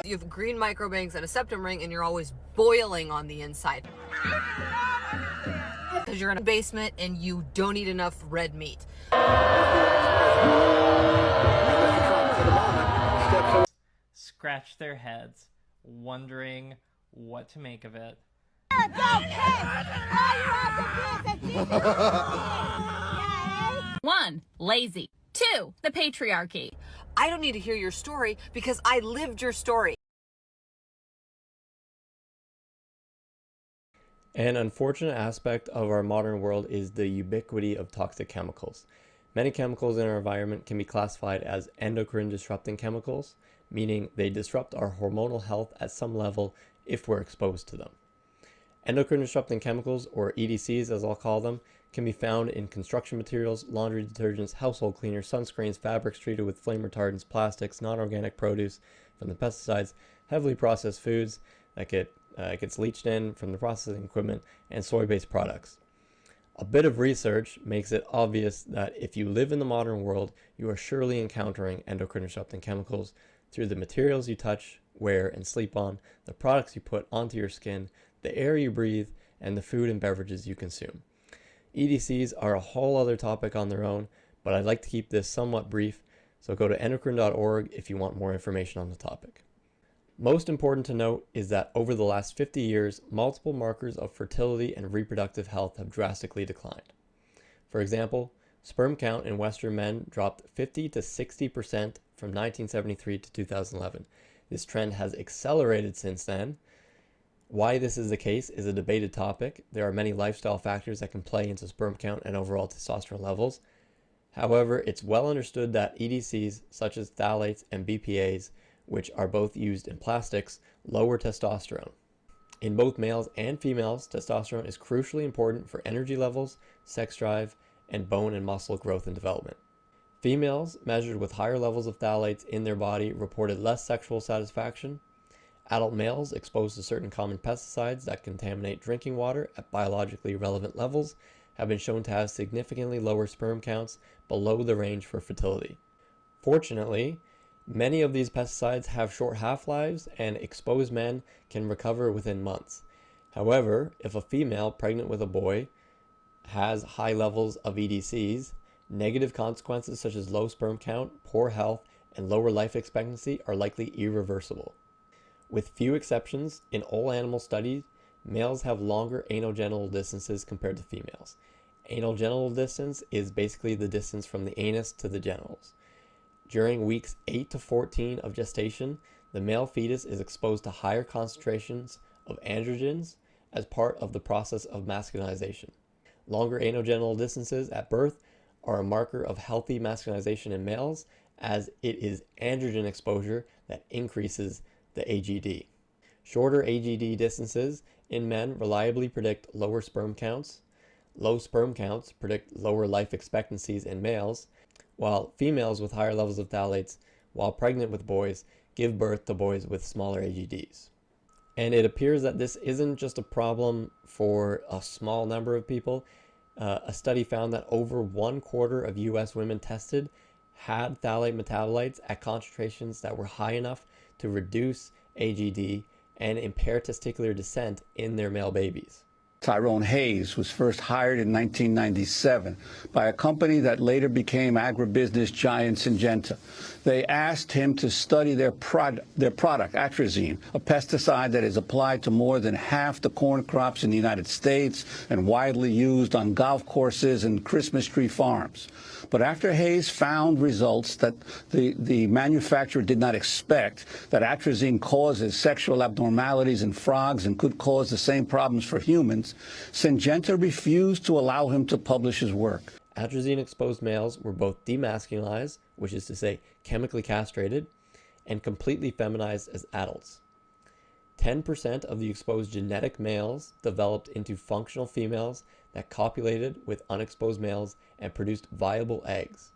You have green microbanks and a septum ring, and you're always boiling on the inside. Because you're in a basement and you don't eat enough red meat. Scratch their heads, wondering what to make of it. 1, lazy. 2, the patriarchy. I don't need to hear your story because I lived your story. An unfortunate aspect of our modern world is the ubiquity of toxic chemicals. Many chemicals in our environment can be classified as endocrine disrupting chemicals, meaning they disrupt our hormonal health at some level if we're exposed to them. Endocrine disrupting chemicals, or EDCs as I'll call them, can be found in construction materials, laundry detergents, household cleaners, sunscreens, fabrics treated with flame retardants, plastics, non-organic produce from the pesticides, heavily processed foods that gets leached in from the processing equipment, and soy-based products. A bit of research makes it obvious that if you live in the modern world, you are surely encountering endocrine disrupting chemicals through the materials you touch, wear, and sleep on, the products you put onto your skin, the air you breathe, and the food and beverages you consume. EDCs are a whole other topic on their own, but I'd like to keep this somewhat brief, so go to endocrine.org if you want more information on the topic. Most important to note is that over the last 50 years, multiple markers of fertility and reproductive health have drastically declined. For example, sperm count in Western men dropped 50 to 60% from 1973 to 2011. This trend has accelerated since then. Why this is the case is a debated topic. There are many lifestyle factors that can play into sperm count and overall testosterone levels. However, it's well understood that EDCs such as phthalates and BPAs, which are both used in plastics, lower testosterone. In both males and females, testosterone is crucially important for energy levels, sex drive, and bone and muscle growth and development. Females measured with higher levels of phthalates in their body reported less sexual satisfaction. Adult males exposed to certain common pesticides that contaminate drinking water at biologically relevant levels have been shown to have significantly lower sperm counts below the range for fertility. Fortunately, many of these pesticides have short half-lives and exposed men can recover within months. However, if a female pregnant with a boy has high levels of EDCs, negative consequences such as low sperm count, poor health, and lower life expectancy are likely irreversible. With few exceptions, in all animal studies, males have longer anogenital distances compared to females. Anal genital distance is basically the distance from the anus to the genitals. During weeks 8 to 14 of gestation, the male fetus is exposed to higher concentrations of androgens as part of the process of masculinization. Longer anogenital distances at birth are a marker of healthy masculinization in males, as it is androgen exposure that increases the AGD. Shorter AGD distances in men reliably predict lower sperm counts. Low sperm counts predict lower life expectancies in males, while females with higher levels of phthalates, while pregnant with boys, give birth to boys with smaller AGDs. And it appears that this isn't just a problem for a small number of people. A study found that over 1/4 of US women tested had phthalate metabolites at concentrations that were high enough to reduce AGD and impair testicular descent in their male babies. Tyrone Hayes was first hired in 1997 by a company that later became agribusiness giant Syngenta. They asked him to study their product, atrazine, a pesticide that is applied to more than half the corn crops in the United States and widely used on golf courses and Christmas tree farms. But after Hayes found results that the manufacturer did not expect, that atrazine causes sexual abnormalities in frogs and could cause the same problems for humans, Syngenta refused to allow him to publish his work. Atrazine-exposed males were both demasculinized, which is to say chemically castrated, and completely feminized as adults. 10% of the exposed genetic males developed into functional females that copulated with unexposed males and produced viable eggs.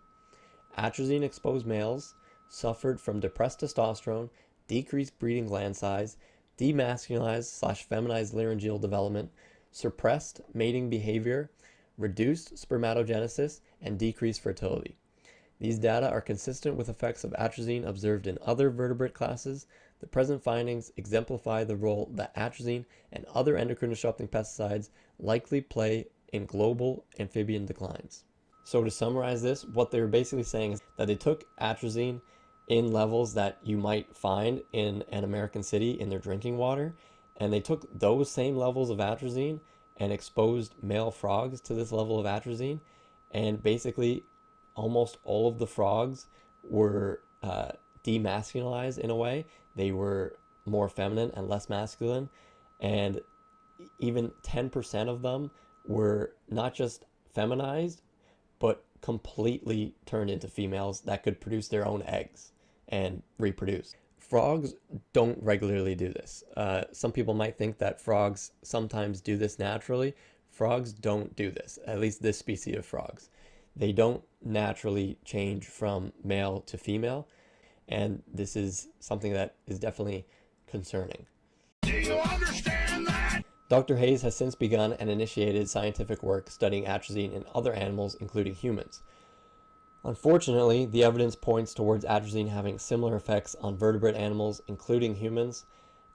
Atrazine-exposed males suffered from depressed testosterone, decreased breeding gland size, demasculinized/feminized laryngeal development, suppressed mating behavior, reduced spermatogenesis, and decreased fertility. These data are consistent with effects of atrazine observed in other vertebrate classes. The present findings exemplify the role that atrazine and other endocrine disrupting pesticides likely play in global amphibian declines. So to summarize this, what they were basically saying is that they took atrazine in levels that you might find in an American city in their drinking water, and they took those same levels of atrazine and exposed male frogs to this level of atrazine, and basically almost all of the frogs were demasculinized in a way. They were more feminine and less masculine, and even 10% of them were not just feminized, but completely turned into females that could produce their own eggs and reproduce. Frogs don't regularly do this. Some people might think that frogs sometimes do this naturally. Frogs don't do this, at least this species of frogs. They don't naturally change from male to female, and this is something that is definitely concerning. Do you understand that? Dr. Hayes has since begun and initiated scientific work studying atrazine in other animals, including humans. Unfortunately, the evidence points towards atrazine having similar effects on vertebrate animals, including humans.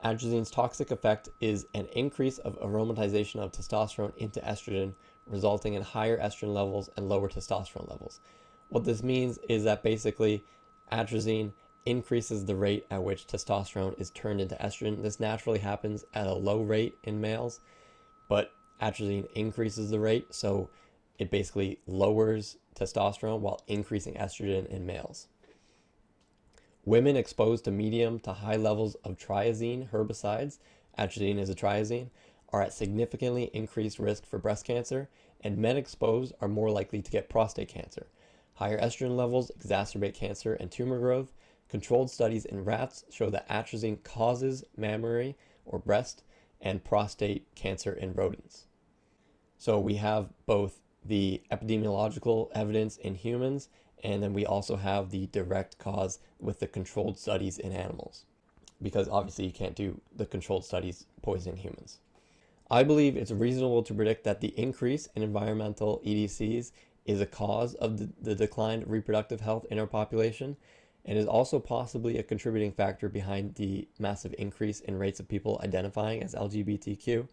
Atrazine's toxic effect is an increase of aromatization of testosterone into estrogen, resulting in higher estrogen levels and lower testosterone levels. What this means is that basically atrazine increases the rate at which testosterone is turned into estrogen. This naturally happens at a low rate in males, but atrazine increases the rate, so it basically lowers testosterone while increasing estrogen in males. Women exposed to medium to high levels of triazine herbicides, atrazine is a triazine, are at significantly increased risk for breast cancer, and men exposed are more likely to get prostate cancer. Higher estrogen levels exacerbate cancer and tumor growth. Controlled studies in rats show that atrazine causes mammary or breast and prostate cancer in rodents. So we have both the epidemiological evidence in humans, and then we also have the direct cause with the controlled studies in animals, because obviously you can't do the controlled studies poisoning humans. I believe it's reasonable to predict that the increase in environmental EDCs is a cause of the declined reproductive health in our population, and is also possibly a contributing factor behind the massive increase in rates of people identifying as LGBTQ.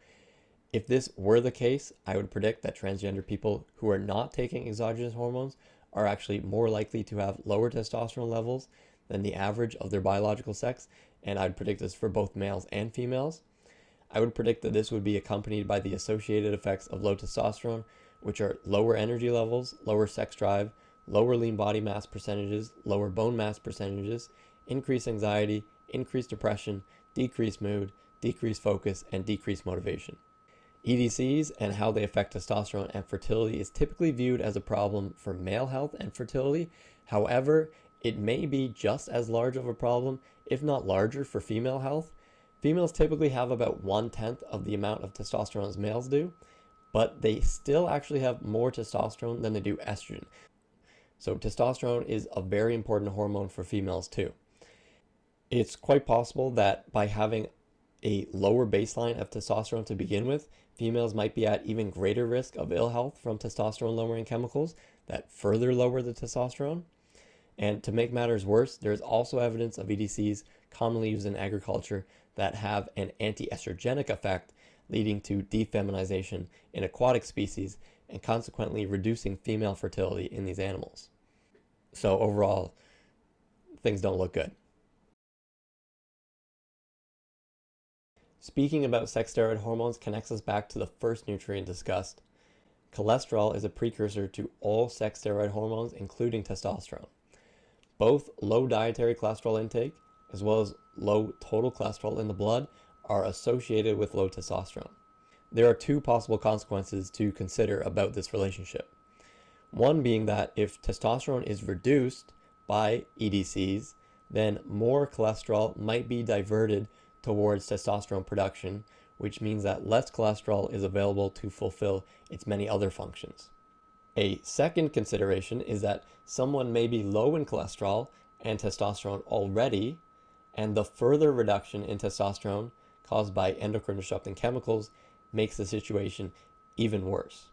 If this were the case, I would predict that transgender people who are not taking exogenous hormones are actually more likely to have lower testosterone levels than the average of their biological sex, and I'd predict this for both males and females. I would predict that this would be accompanied by the associated effects of low testosterone, which are lower energy levels, lower sex drive, lower lean body mass percentages, lower bone mass percentages, increased anxiety, increased depression, decreased mood, decreased focus, and decreased motivation. EDCs and how they affect testosterone and fertility is typically viewed as a problem for male health and fertility. However, it may be just as large of a problem, if not larger, for female health. Females typically have about 1/10 of the amount of testosterone as males do, but they still actually have more testosterone than they do estrogen. So testosterone is a very important hormone for females too. It's quite possible that by having a lower baseline of testosterone to begin with, females might be at even greater risk of ill health from testosterone lowering chemicals that further lower the testosterone. And to make matters worse, there's also evidence of EDCs commonly used in agriculture that have an anti-estrogenic effect, leading to defeminization in aquatic species and consequently reducing female fertility in these animals. So overall, things don't look good. Speaking about sex steroid hormones connects us back to the first nutrient discussed. Cholesterol is a precursor to all sex steroid hormones, including testosterone. Both low dietary cholesterol intake, as well as low total cholesterol in the blood, are associated with low testosterone. There are two possible consequences to consider about this relationship. One being that if testosterone is reduced by EDCs, then more cholesterol might be diverted towards testosterone production, which means that less cholesterol is available to fulfill its many other functions. A second consideration is that someone may be low in cholesterol and testosterone already, and the further reduction in testosterone caused by endocrine disrupting chemicals makes the situation even worse.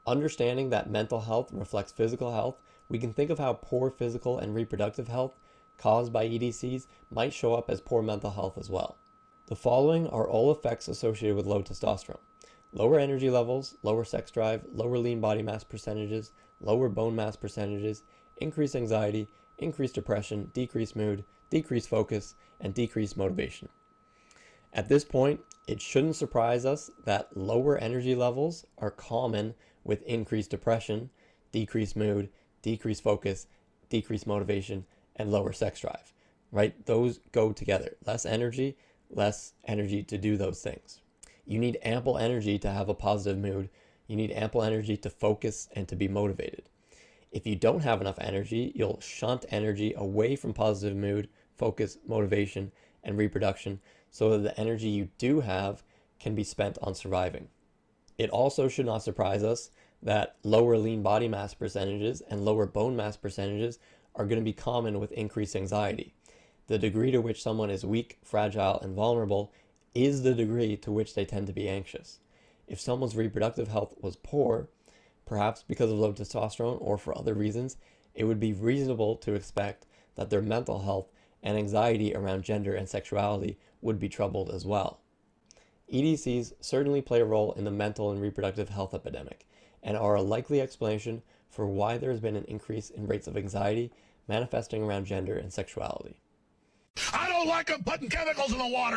Understanding that mental health reflects physical health, we can think of how poor physical and reproductive health caused by EDCs might show up as poor mental health as well. The following are all effects associated with low testosterone: lower energy levels, lower sex drive, lower lean body mass percentages, lower bone mass percentages, increased anxiety, increased depression, decreased mood, decreased focus, and decreased motivation. At this point, it shouldn't surprise us that lower energy levels are common with increased depression, decreased mood, decreased focus, decreased motivation, and lower sex drive, right? Those go together. Less energy to do those things. You need ample energy to have a positive mood. You need ample energy to focus and to be motivated. If you don't have enough energy, you'll shunt energy away from positive mood, focus, motivation, and reproduction so that the energy you do have can be spent on surviving. It also should not surprise us that lower lean body mass percentages and lower bone mass percentages are going to be common with increased anxiety. The degree to which someone is weak, fragile, and vulnerable is the degree to which they tend to be anxious. If someone's reproductive health was poor, perhaps because of low testosterone or for other reasons, it would be reasonable to expect that their mental health and anxiety around gender and sexuality would be troubled as well. EDCs certainly play a role in the mental and reproductive health epidemic and are a likely explanation for why there has been an increase in rates of anxiety manifesting around gender and sexuality. I don't like them putting chemicals in the water.